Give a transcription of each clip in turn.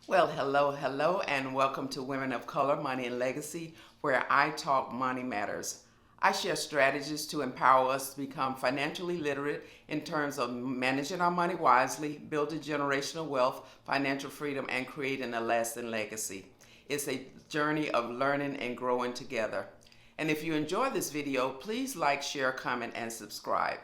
Well, hello, and welcome to Women of Color, Money and Legacy, where I talk money matters. I share strategies to empower us to become financially literate in terms of managing our money wisely, building generational wealth, financial freedom, and creating a lasting legacy. It's a journey of learning and growing together. And if you enjoy this video, please like, share, comment, and subscribe.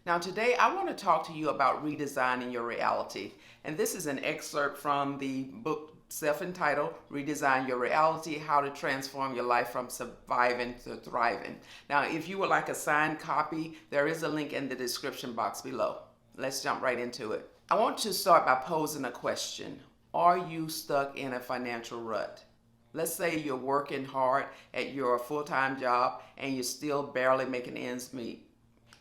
Now, today I want to talk to you about redesigning your reality. And this is an excerpt from the book self-entitled Redesign Your Reality: How to Transform Your Life from Surviving to Thriving. Now, if you would like a signed copy, there is a link in the description box below. Let's jump right into it. I want to start by posing a question. Are you stuck in a financial rut? Let's say you're working hard at your full-time job and you're still barely making ends meet.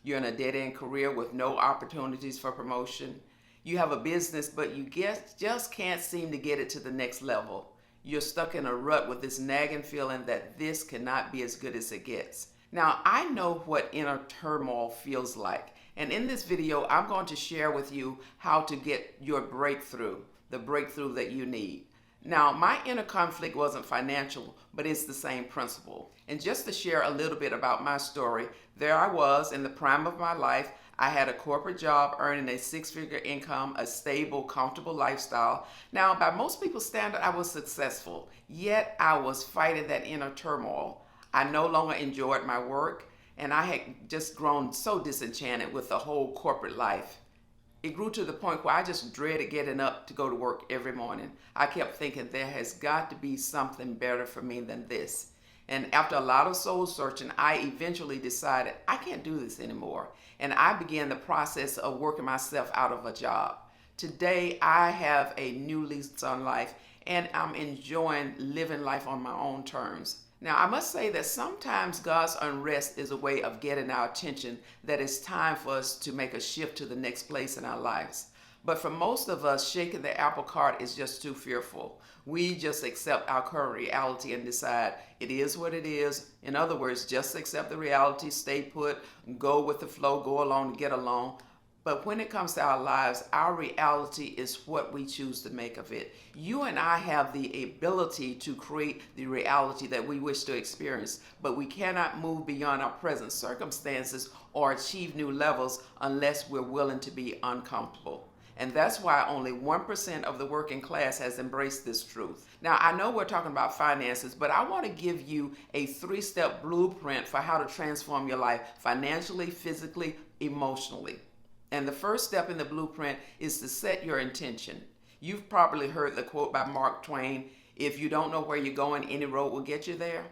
You're in a dead-end career with no opportunities for promotion. You have a business, but you just can't seem to get it to the next level. You're stuck in a rut with this nagging feeling that this cannot be as good as it gets. Now, I know what inner turmoil feels like. And in this video, I'm going to share with you how to get your breakthrough, the breakthrough that you need. Now, my inner conflict wasn't financial, but it's the same principle. And just to share a little bit about my story, there I was in the prime of my life. I had a corporate job earning a six-figure income, a stable, comfortable lifestyle. Now, by most people's standard, I was successful, yet I was fighting that inner turmoil. I no longer enjoyed my work, and I had just grown so disenchanted with the whole corporate life. It grew to the point where I just dreaded getting up to go to work every morning. I kept thinking there has got to be something better for me than this. And after a lot of soul searching, I eventually decided I can't do this anymore. And I began the process of working myself out of a job. Today, I have a new lease on life, and I'm enjoying living life on my own terms. Now, I must say that sometimes God's unrest is a way of getting our attention that it's time for us to make a shift to the next place in our lives. But for most of us, shaking the apple cart is just too fearful. We just accept our current reality and decide it is what it is. In other words, just accept the reality, stay put, go with the flow, go along to get along. But when it comes to our lives, our reality is what we choose to make of it. You and I have the ability to create the reality that we wish to experience, but we cannot move beyond our present circumstances or achieve new levels unless we're willing to be uncomfortable. And that's why only 1% of the working class has embraced this truth. Now, I know we're talking about finances, but I want to give you a 3-step blueprint for how to transform your life financially, physically, emotionally. And the first step in the blueprint is to set your intention. You've probably heard the quote by Mark Twain, if you don't know where you're going, any road will get you there.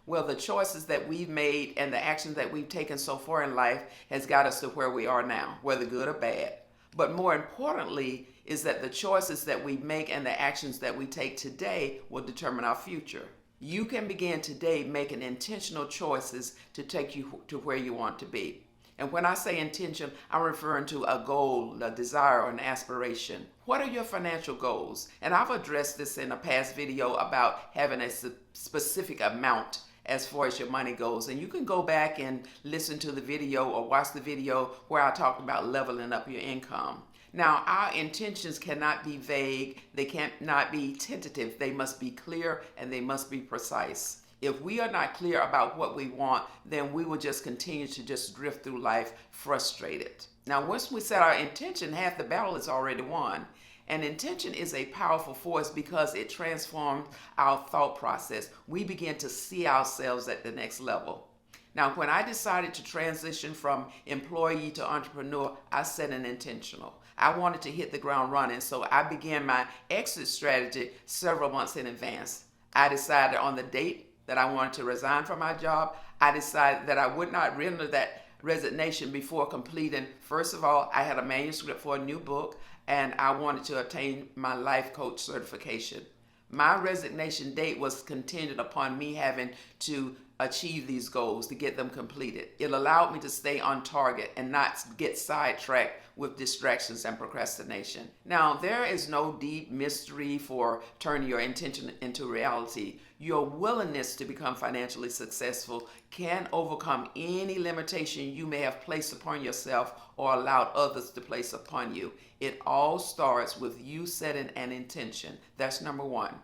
Well, the choices that we've made and the actions that we've taken so far in life has got us to where we are now, whether good or bad. But more importantly is that the choices that we make and the actions that we take today will determine our future. You can begin today making intentional choices to take you to where you want to be. And when I say intention, I'm referring to a goal, a desire, or an aspiration. What are your financial goals? And I've addressed this in a past video about having a specific amount as far as your money goes. And you can go back and listen to the video or watch the video where I talked about leveling up your income. Now, our intentions cannot be vague. They cannot be tentative. They must be clear and they must be precise. If we are not clear about what we want, then we will just continue to just drift through life frustrated. Now, once we set our intention, half the battle is already won. And intention is a powerful force because it transforms our thought process. We begin to see ourselves at the next level. Now, when I decided to transition from employee to entrepreneur, I set an intentional. I wanted to hit the ground running, so I began my exit strategy several months in advance. I decided on the date that I wanted to resign from my job. I decided that I would not render that resignation before completing. First of all, I had a manuscript for a new book, and I wanted to obtain my life coach certification. My resignation date was contingent upon me having to achieve these goals, to get them completed. It allowed me to stay on target and not get sidetracked with distractions and procrastination. Now, there is no deep mystery for turning your intention into reality. Your willingness to become financially successful can overcome any limitation you may have placed upon yourself or allowed others to place upon you. It all starts with you setting an intention. That's number one.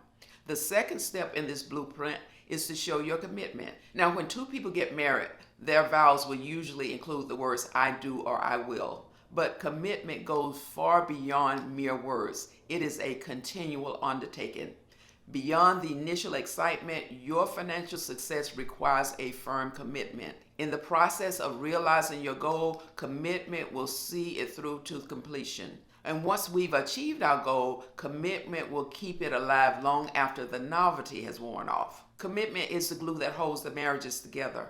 The second step in this blueprint is to show your commitment. Now, when two people get married, their vows will usually include the words I do or I will. But commitment goes far beyond mere words. It is a continual undertaking. Beyond the initial excitement, your financial success requires a firm commitment. In the process of realizing your goal, commitment will see it through to completion. And once we've achieved our goal, commitment will keep it alive long after the novelty has worn off. Commitment is the glue that holds the marriages together.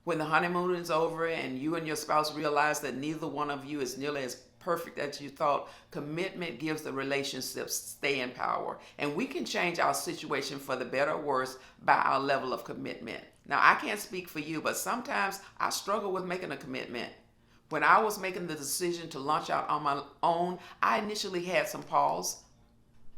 When the honeymoon is over and you and your spouse realize that neither one of you is nearly as perfect as you thought, commitment gives the relationship staying power. And we can change our situation for the better or worse by our level of commitment. Now, I can't speak for you, but sometimes I struggle with making a commitment. When I was making the decision to launch out on my own, I initially had some pause.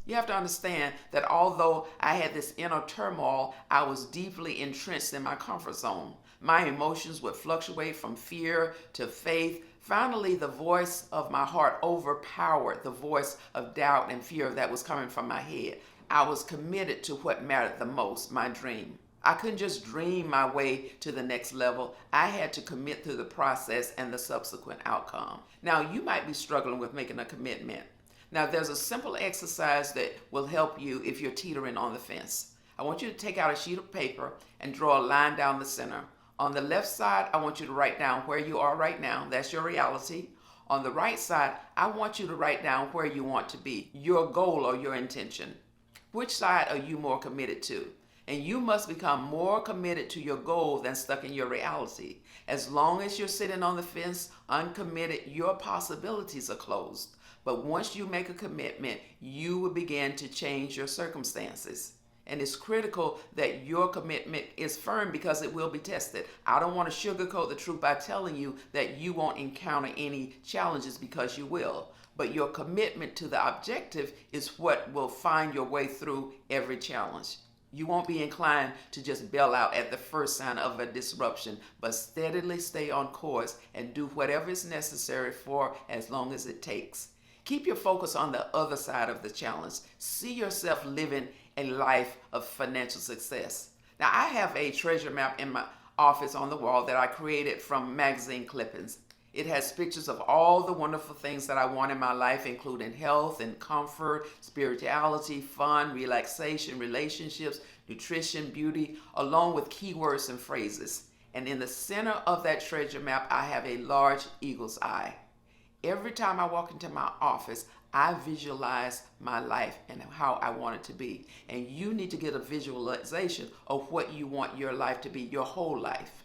You have to understand that although I had this inner turmoil, I was deeply entrenched in my comfort zone. My emotions would fluctuate from fear to faith. Finally, the voice of my heart overpowered the voice of doubt and fear that was coming from my head. I was committed to what mattered the most, my dream. I couldn't just dream my way to the next level. I had to commit to the process and the subsequent outcome. Now, you might be struggling with making a commitment. Now, there's a simple exercise that will help you if you're teetering on the fence. I want you to take out a sheet of paper and draw a line down the center. On the left side, I want you to write down where you are right now. That's your reality. On the right side, I want you to write down where you want to be, your goal or your intention. Which side are you more committed to? And you must become more committed to your goal than stuck in your reality. As long as you're sitting on the fence, uncommitted, your possibilities are closed. But once you make a commitment, you will begin to change your circumstances. And it's critical that your commitment is firm because it will be tested. I don't want to sugarcoat the truth by telling you that you won't encounter any challenges, because you will. But your commitment to the objective is what will find your way through every challenge. You won't be inclined to just bail out at the first sign of a disruption, but steadily stay on course and do whatever is necessary for as long as it takes. Keep your focus on the other side of the challenge. See yourself living a life of financial success. Now, I have a treasure map in my office on the wall that I created from magazine clippings. It has pictures of all the wonderful things that I want in my life, including health and comfort, spirituality, fun, relaxation, relationships, nutrition, beauty, along with keywords and phrases. And in the center of that treasure map, I have a large eagle's eye. Every time I walk into my office, I visualize my life and how I want it to be. And you need to get a visualization of what you want your life to be, your whole life.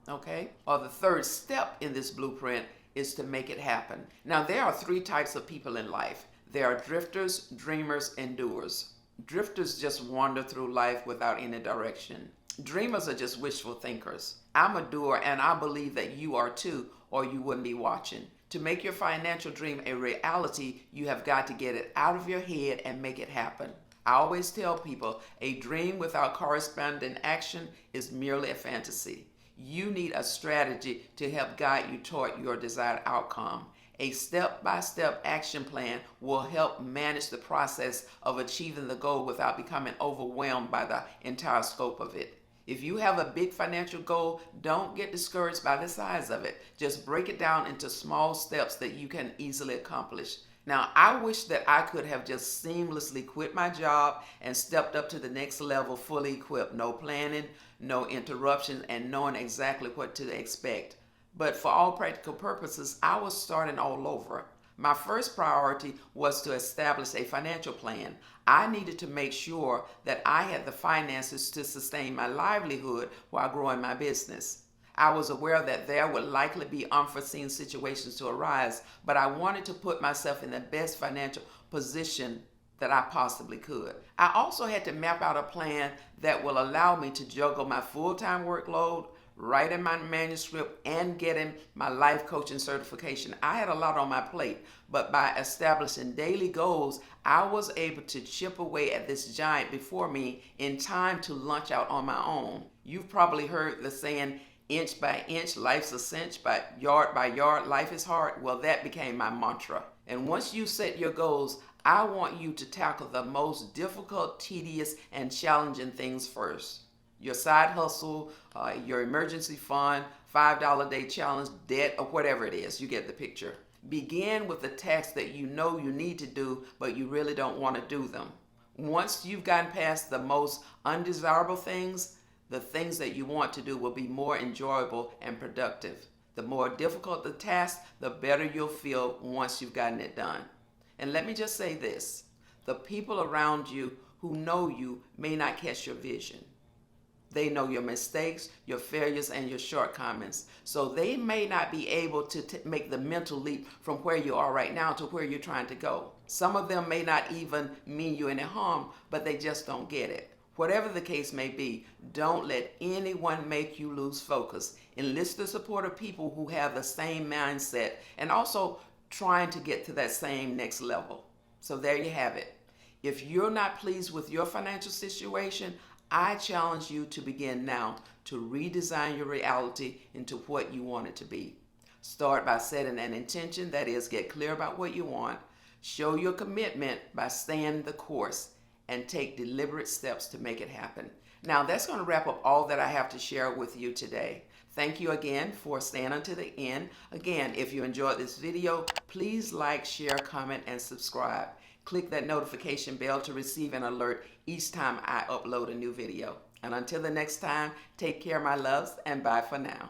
Okay? Or the third step in this blueprint is to make it happen. Now, there are three types of people in life. There are drifters, dreamers, and doers. Drifters just wander through life without any direction. Dreamers are just wishful thinkers. I'm a doer, and I believe that you are too, or you wouldn't be watching. To make your financial dream a reality, you have got to get it out of your head and make it happen. I always tell people, a dream without corresponding action is merely a fantasy. You need a strategy to help guide you toward your desired outcome. A step-by-step action plan will help manage the process of achieving the goal without becoming overwhelmed by the entire scope of it. If you have a big financial goal, don't get discouraged by the size of it. Just break it down into small steps that you can easily accomplish. Now, I wish that I could have just seamlessly quit my job and stepped up to the next level fully equipped. No planning, no interruptions, and knowing exactly what to expect. But for all practical purposes, I was starting all over. My first priority was to establish a financial plan. I needed to make sure that I had the finances to sustain my livelihood while growing my business. I was aware that there would likely be unforeseen situations to arise, but I wanted to put myself in the best financial position that I possibly could. I also had to map out a plan that will allow me to juggle my full-time workload, writing my manuscript, and getting my life coaching certification. I had a lot on my plate, but by establishing daily goals, I was able to chip away at this giant before me in time to launch out on my own. You've probably heard the saying, inch by inch, life's a cinch, but yard by yard, life is hard. Well, that became my mantra. And once you set your goals, I want you to tackle the most difficult, tedious, and challenging things first. Your side hustle, your emergency fund, $5 a day challenge, debt, or whatever it is. You get the picture. Begin with the tasks that you know you need to do, but you really don't want to do them. Once you've gotten past the most undesirable things, the things that you want to do will be more enjoyable and productive. The more difficult the task, the better you'll feel once you've gotten it done. And let me just say this, the people around you who know you may not catch your vision. They know your mistakes, your failures, and your shortcomings. So they may not be able to make the mental leap from where you are right now to where you're trying to go. Some of them may not even mean you any harm, but they just don't get it. Whatever the case may be, don't let anyone make you lose focus. Enlist the support of people who have the same mindset and also trying to get to that same next level. So there you have it. If you're not pleased with your financial situation, I challenge you to begin now to redesign your reality into what you want it to be. Start by setting an intention, that is, get clear about what you want. Show your commitment by staying the course and take deliberate steps to make it happen. Now, that's going to wrap up all that I have to share with you today. Thank you again for staying until the end. Again, if you enjoyed this video, please like, share, comment, and subscribe. Click that notification bell to receive an alert each time I upload a new video. And until the next time, take care, my loves, and bye for now.